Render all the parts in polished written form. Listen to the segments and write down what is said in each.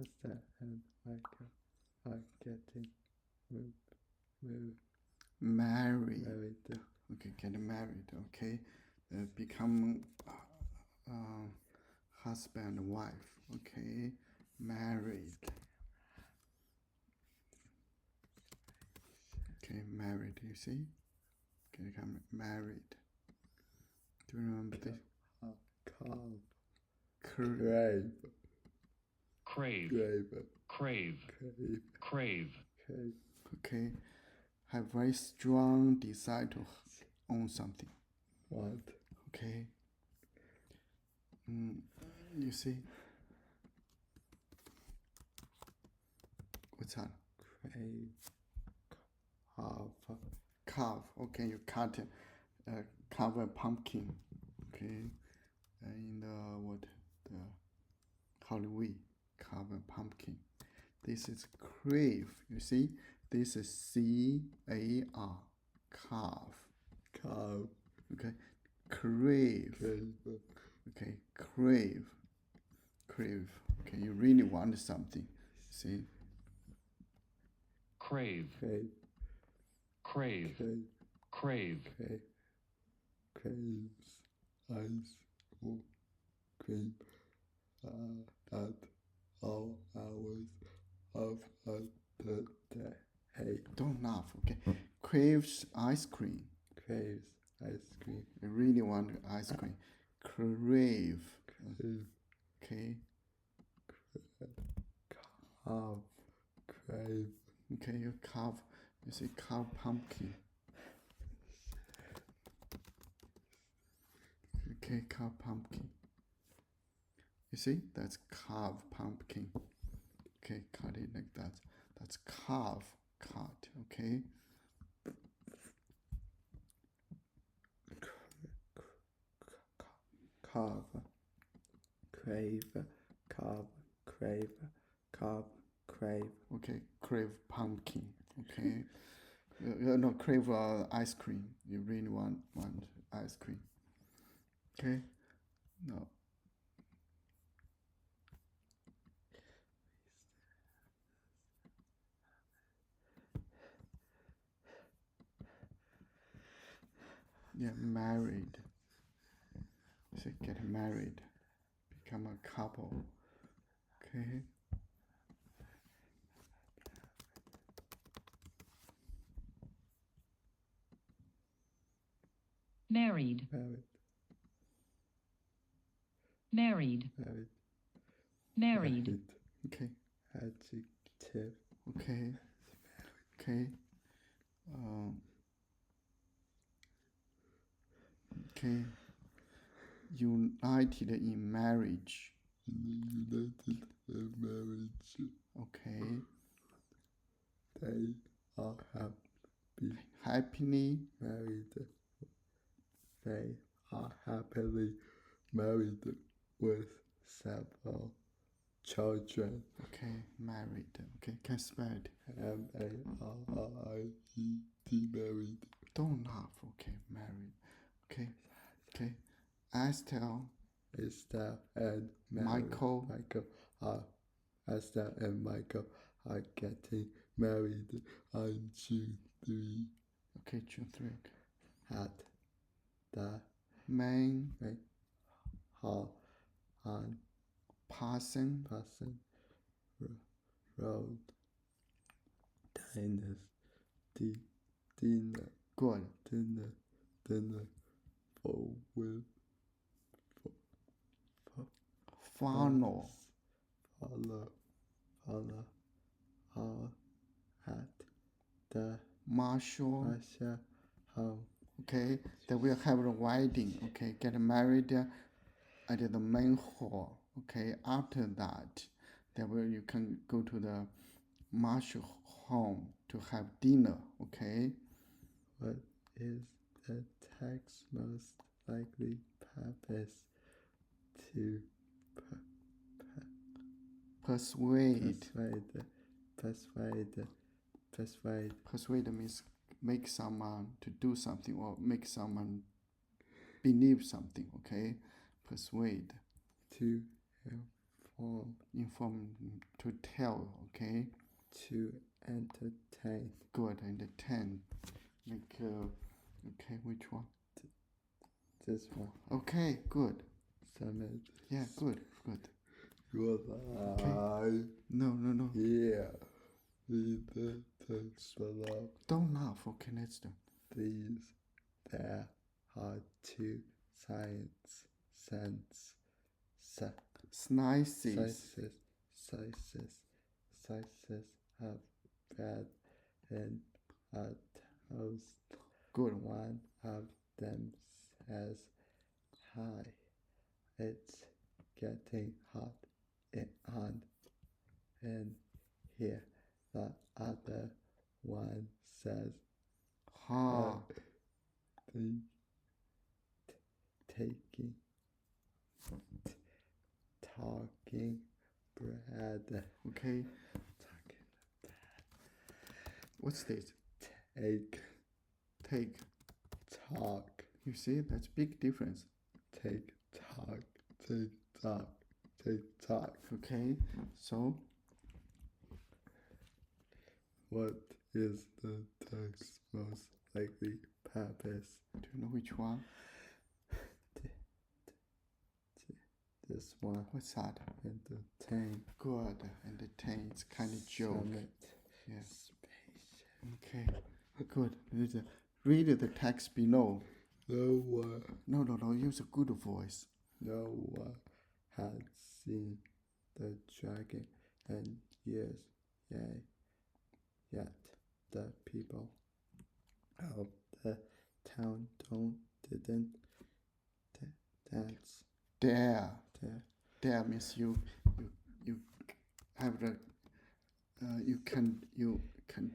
Esther and Michael are getting married. Okay, get married. Okay, become husband and wife. Okay, married. Okay, married. You see? Okay, become married. Do you remember this? Crave. Crave. Crave. Crave. Crave. Crave. Crave. Okay, have very strong desire to own something. Want. Okay. You see? What's that? Crave. Carve. Okay, you cut carve a pumpkin. Okay, in the Halloween, carve a pumpkin. This is crave. You see, this is C-A-R, carve. Okay, crave. Okay, crave. Okay, you really want something. See? Crave. Crave. Crave. Crave. Crave. Craves. Ice. Cream. At all hours of the day. Hey. Don't laugh. Okay, craves ice cream. Craves ice cream. I really want ice cream. Crave. Okay. Carve. Crave. Okay, you carve. You see, carve pumpkin. Okay, carve pumpkin. You see, that's carve pumpkin. Okay, cut it like that. That's carve. Cut. Okay. Carve. Crave. Carve. Crave. Carve. Crave. Okay, crave pumpkin. Okay. No, crave ice cream. You really want ice cream. Okay. No. Yeah, married. So get married. Become a couple. Okay. Married. Married. Married. Married. Married. Okay. Adjective. Okay. Okay. Okay. United in marriage. United in marriage. Okay. They are happy. Happily Married. They are happily married with several children. Okay, married. Okay, can spell it. Married. Married. Don't laugh. Okay, married. Okay. Okay. Esther and Michael Esther and Michael are getting married on June 3 Okay, June 3. at the Main hall on Parson Road. Dinner. Good. Dinner for Follow at the Marshall. home. Okay, then we'll have a wedding. Okay, get married at the main hall. Okay, after that, then you can go to the Marshall home to have dinner. Okay. What is the text most likely purpose to Persuade. Persuade means make someone to do something or make someone believe something. Okay, persuade. To inform to tell, okay? to entertain, Good, entertain. Make, okay, which one? this one, Okay, good. summit, Yeah, good. your eye, No. here, read the text below. Don't laugh, okay, let's do. These, there, are two science, sense, Slices. slices of bread in a toast. Good. One of them says, "Hi, it's getting hot in here." The other one says, Ha. taking, talking bread. Okay. What's this? Take, talk, You see, that's big difference. take, talk. Okay. So, What is the text most likely purpose? do you know which one? This one, What's that? entertain, Good. Entertain. It's kind of joke. summit, Yeah. spaceship. Okay. Good. Read the text below. No one No. Use a good voice. had seen the dragon in years, yet the people of the town didn't dance Dare. there. Dare means you have the you can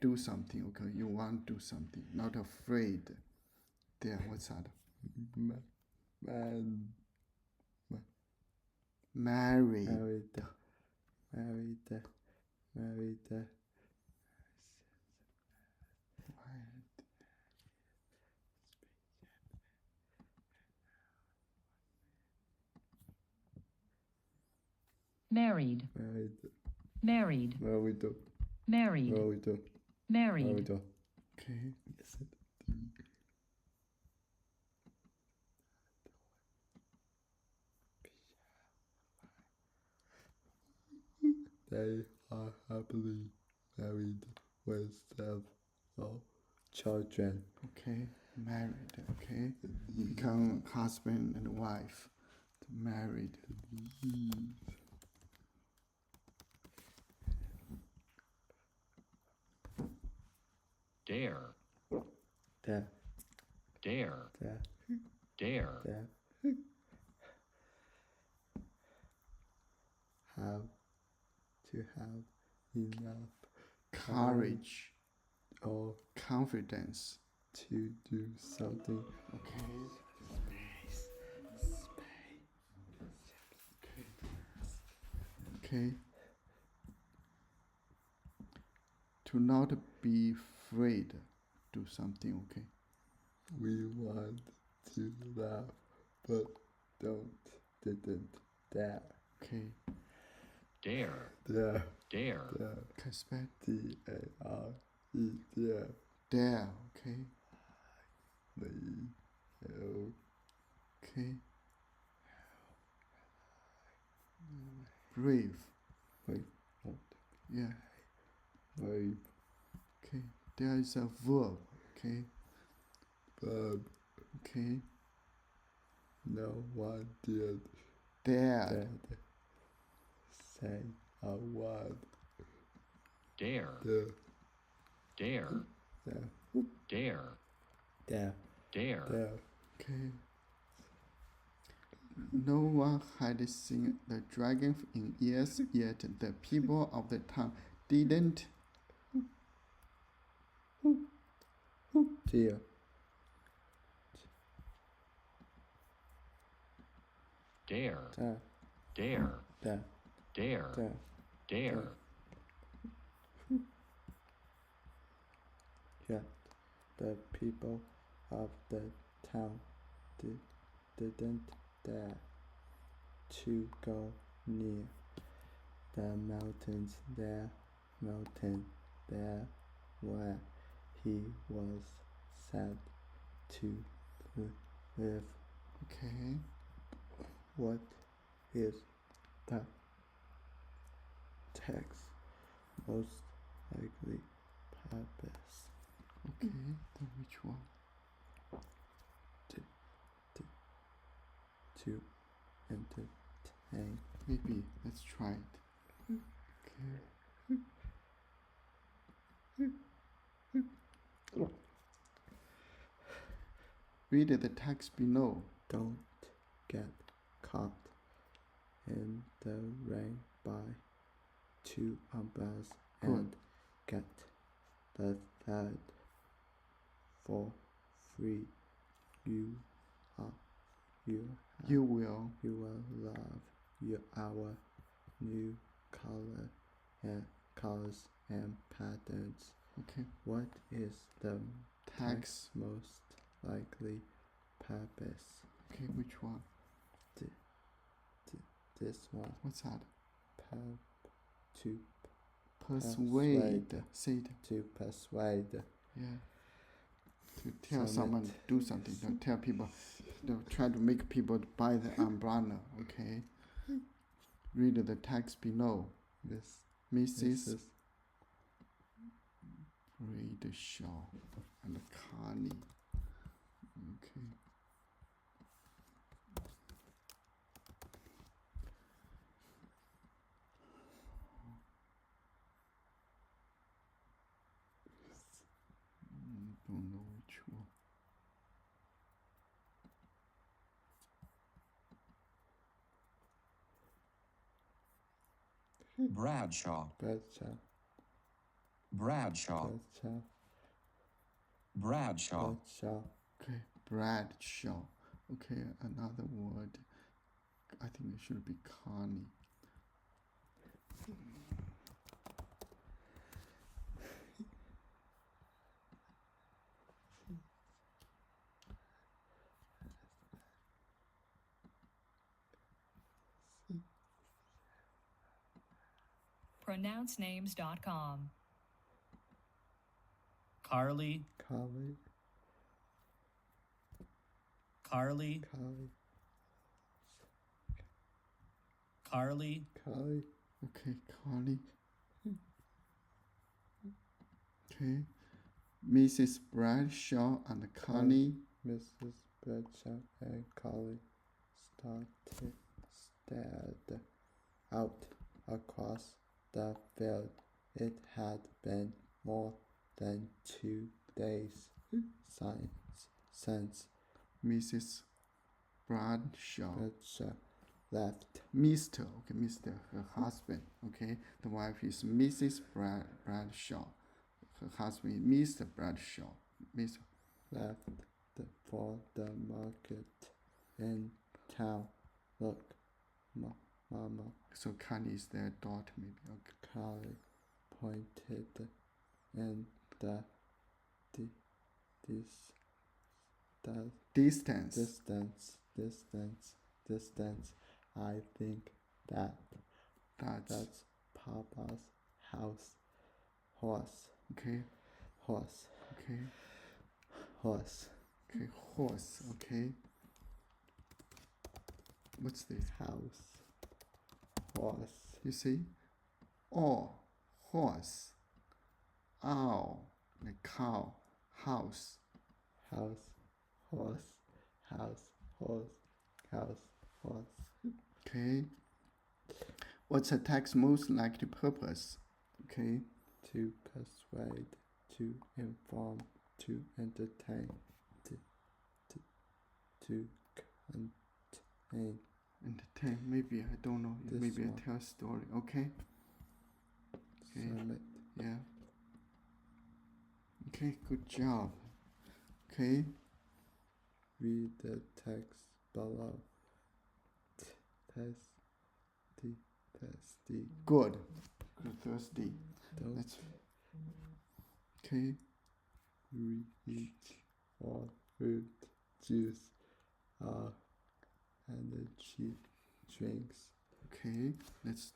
do something. Okay, you want to do something. Not afraid. Dare. What's that? Man, Marry. married. Married. Married. Married. Married. Married. Okay. They are happily married with several children. Okay. Married. Okay. Become husband and wife. Married. Dare. There, Dare. there, Dare. there. Have to have enough Courage. or Confidence. to do something. Okay. Okay. To not be afraid. Do something. Okay. We want to laugh, but didn't dare. Okay. Dare. Dare, Dare. Can spell D-A-R-E, dare. dare. Okay. L, Okay. Brave. wait, what? Yeah. Brave, Okay. There is a verb. Okay. verb, Okay. no one did Dare. say a word. Dare. Dare, Dare. dare, Dare. dare, Dare. dare. Okay. No one had seen the dragon in years, yet the people of the town didn't. Dear, Dare. dare, Dare. dare, Dare. dare. Dare. Yet the people of the town didn't dare to go near. the mountains there, mountain there, where he was said to live. Okay. What is the text most likely purpose? Okay. Then which one? To entertain. Maybe. Let's try it. Okay. Read the text below. Don't get caught in the rain by 2 umbrellas and get the third for free. You will. You will love our new colors and patterns. Okay. What is the Text. most likely purpose? Okay. Which one? This one. What's that? To Persuade. Say it. to persuade. Yeah. To tell someone do something. To tell people. To try to make people buy the umbrella. Okay. Read the text below. Mrs. Bradshaw and Connie. Okay. Don't know which one. Bradshaw. Bradshaw. Bradshaw. Bradshaw. Bradshaw. Bradshaw. Okay. Bradshaw. Okay. Another word. I think it should be Connie. pronouncenames.com. Carly. Carly. Carly. Carly. Carly. Carly. Okay. Connie. Okay. Mrs. Bradshaw and Connie. Mrs. Bradshaw and Carly stared out across the field. It had been more than 2 days since Mrs. Bradshaw left. Mr. Okay, Mr. Her husband. Okay, the wife is Mrs. Bradshaw. Her husband is Mr. Bradshaw. Mr. Left for the market in town. Look, Mama. So Connie is their daughter, maybe. Okay. Carly pointed in the distance. I think that's Papa's horse. Okay. Horse. Okay. Horse. Okay. Horse. Okay. What's this? House. Horse. You see? Oh, horse. Owl. Like cow. House. House. Horse. House. Horse. House. Horse. Okay. What's a text most likely purpose? Okay. To persuade, to inform, to entertain, to contain. Entertain. Maybe I don't know. This Maybe one. I tell a story. Okay. Okay. Summit. Yeah. Okay. Good job. Okay. Read the text below. Thirsty. Good. Good. Thirsty. Don't That's okay. reach or fruit juice are energy drinks. Okay. Let's start.